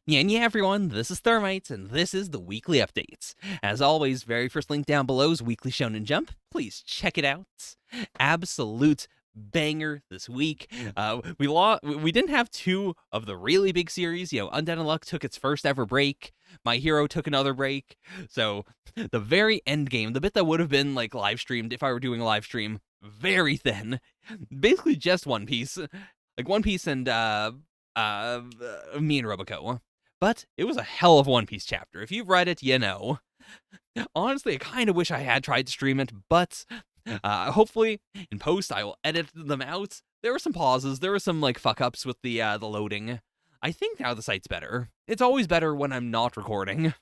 Yeah, everyone, this is Thermite, and this is the weekly updates. As always, very first link down below is Weekly Shonen Jump. Please check it out. Absolute banger this week. We didn't have two of the really big series. Undead Unluck took its first ever break. My Hero took another break. So the very end game, the bit that would have been like live streamed if I were doing a live stream, very thin. Basically just One Piece. Like One Piece and me and Roboco. But it was a hell of a One Piece chapter. If you've read it, you know. Honestly, I kind of wish I had tried to stream it, but hopefully in post I will edit them out. There were some pauses. There were some like fuck ups with the loading. I think now the site's better. It's always better when I'm not recording.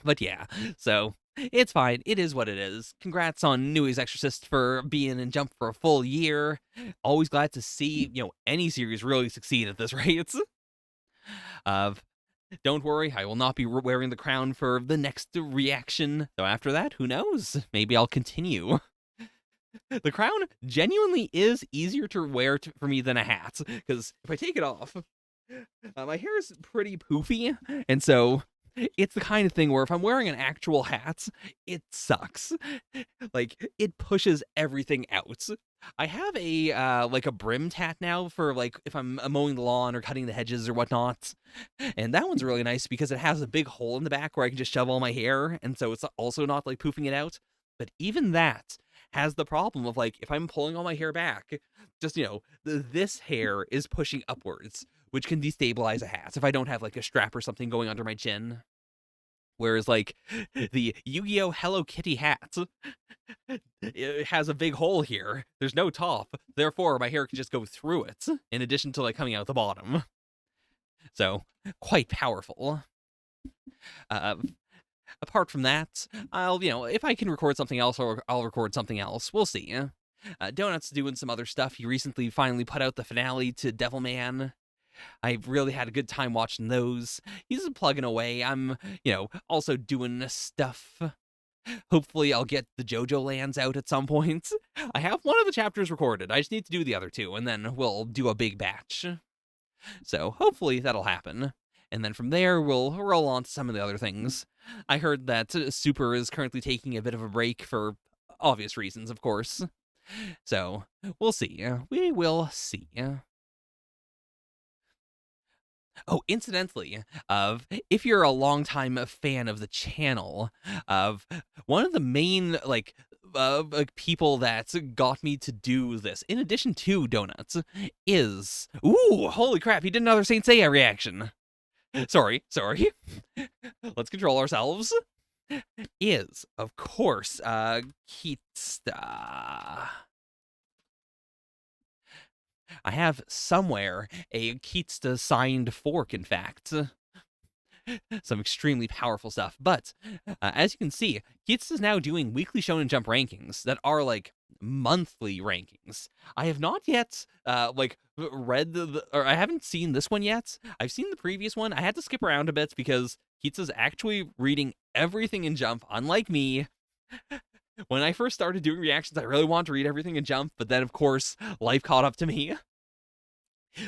But yeah, so it's fine. It is what it is. Congrats on Newey's Exorcist for being in Jump for a full year. Always glad to see, any series really succeed at this rate. Don't worry, I will not be wearing the crown for the next reaction. Though after that, who knows? Maybe I'll continue. The crown genuinely is easier to wear for me than a hat, because if I take it off, my hair is pretty poofy, and so it's the kind of thing where if I'm wearing an actual hat, it sucks. Like, it pushes everything out. I have a like a brimmed hat now for like if I'm mowing the lawn or cutting the hedges or whatnot. And that one's really nice because it has a big hole in the back where I can just shove all my hair, and so it's also not like poofing it out. But even that has the problem of like if I'm pulling all my hair back, just this hair is pushing upwards, which can destabilize a hat if I don't have like a strap or something going under my chin. Whereas like the Yu-Gi-Oh! Hello Kitty hat, it has a big hole here. There's no top. Therefore, my hair can just go through it, in addition to like coming out the bottom. So, quite powerful. Apart from that, I'll, if I can record something else, I'll record something else. We'll see. Donut's doing some other stuff. He recently finally put out the finale to Devilman. I really had a good time watching those. He's plugging away. I'm, also doing stuff. Hopefully I'll get the JoJo lands out at some point. I have one of the chapters recorded. I just need to do the other two, and then we'll do a big batch. So hopefully that'll happen. And then from there, we'll roll on to some of the other things. I heard that Super is currently taking a bit of a break for obvious reasons, of course. So we'll see. We will see. Oh, incidentally, if you're a longtime fan of the channel, one of the main like people that got me to do this, in addition to Donuts, is holy crap! He did another Saint Seiya reaction. Sorry. Let's control ourselves. Is of course Kitsta. I have somewhere a Kitsta signed fork, in fact. Some extremely powerful stuff. But as you can see, Kitsta's now doing weekly Shonen Jump rankings that are like monthly rankings. I have not yet read or I haven't seen this one yet. I've seen the previous one. I had to skip around a bit because Kitsta's actually reading everything in Jump, unlike me. When I first started doing reactions, I really wanted to read everything in Jump, but then, of course, life caught up to me.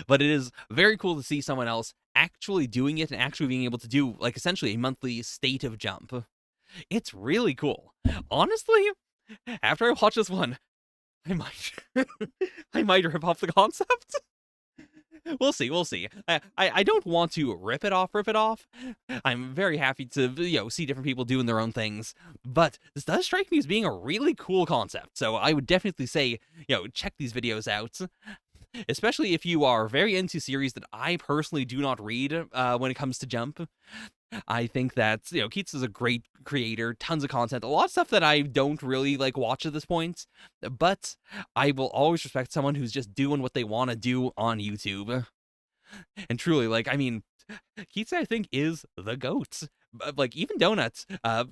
But it is very cool to see someone else actually doing it and actually being able to do, like, essentially a monthly state of Jump. It's really cool. Honestly, after I watch this one, I might I might rip off the concept. We'll see. I don't want to rip it off. I'm very happy to, see different people doing their own things. But this does strike me as being a really cool concept. So I would definitely say, check these videos out. Especially if you are very into series that I personally do not read when it comes to Jump. I think that, Keats is a great creator, tons of content, a lot of stuff that I don't really like watch at this point, but I will always respect someone who's just doing what they want to do on YouTube. And truly, Keats, I think, is the GOAT. Like, even Donuts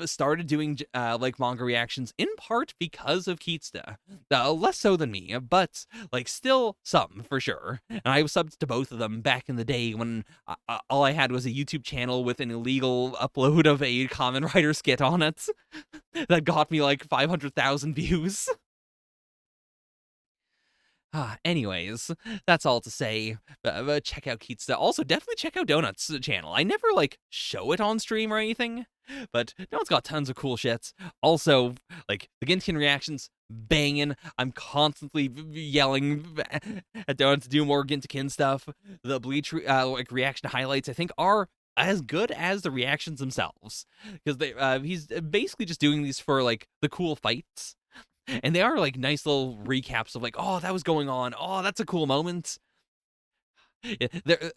started doing like manga reactions in part because of Keatsta. Less so than me, but like still some for sure. And I was subbed to both of them back in the day when all I had was a YouTube channel with an illegal upload of a Kamen Rider skit on it that got me like 500,000 views. Anyways, that's all to say. Check out Keatsta. Also, definitely check out Donut's channel. I never, like, show it on stream or anything, but Donut's got tons of cool shits. Also, like, the Gintian reactions, banging. I'm constantly yelling at Donut to do more Gintikin stuff. The Bleach, like, reaction highlights, I think, are as good as the reactions themselves. Because he's basically just doing these for, like, the cool fights. And they are like nice little recaps of like, oh, that was going on. Oh, that's a cool moment. Yeah,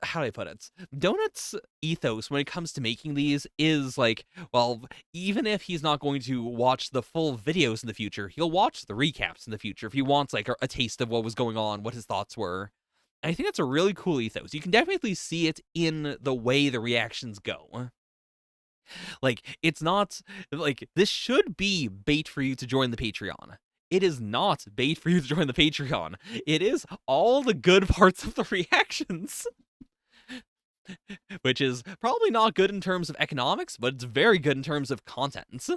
how do I put it? Donut's ethos when it comes to making these is like, well, even if he's not going to watch the full videos in the future, he'll watch the recaps in the future if he wants like a taste of what was going on, what his thoughts were. And I think that's a really cool ethos. You can definitely see it in the way the reactions go. Like, it's not like this should be bait for you to join the Patreon. It is not bait for you to join the Patreon. It is all the good parts of the reactions. Which is probably not good in terms of economics, but it's very good in terms of content.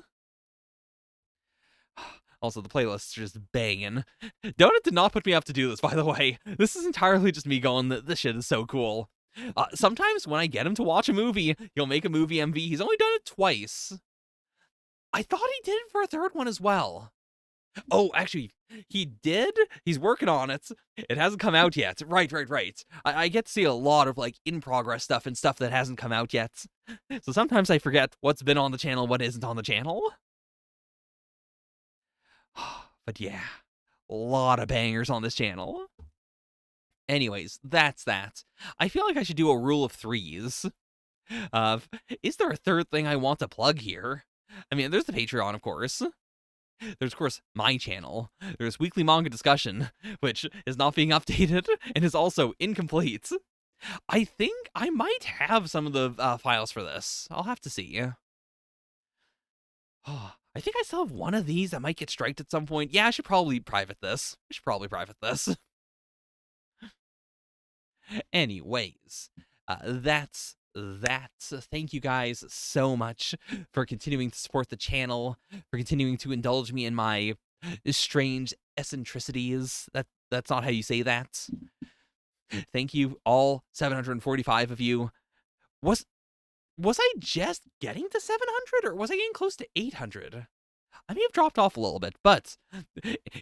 Also, the playlist's just banging. Donut did not put me up to do this, by the way. This is entirely just me going, this shit is so cool. Sometimes when I get him to watch a movie, he'll make a movie MV. He's only done it twice. I thought he did it for a third one as well. Oh, actually, he did? He's working on it. It hasn't come out yet. Right. I get to see a lot of, like, in-progress stuff and stuff that hasn't come out yet. So sometimes I forget what's been on the channel, what isn't on the channel. But yeah, a lot of bangers on this channel. Anyways, that's that. I feel like I should do a rule of threes. Is there a third thing I want to plug here? I mean, there's the Patreon, of course. There's, of course, my channel. There's weekly manga discussion, which is not being updated and is also incomplete. I think I might have some of the files for this. I'll have to see. Oh, I think I still have one of these that might get striked at some point. Yeah, I should probably private this. Anyways, that's that. Thank you guys so much for continuing to support the channel, for continuing to indulge me in my strange eccentricities. That's not how you say that. Thank you, all 745 of you. Was I just getting to 700, or was I getting close to 800? I may have dropped off a little bit, but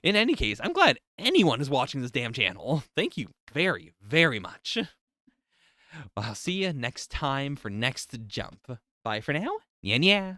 in any case, I'm glad anyone is watching this damn channel. Thank you very, very much. Well, I'll see you next time for next jump. Bye for now. Yeah.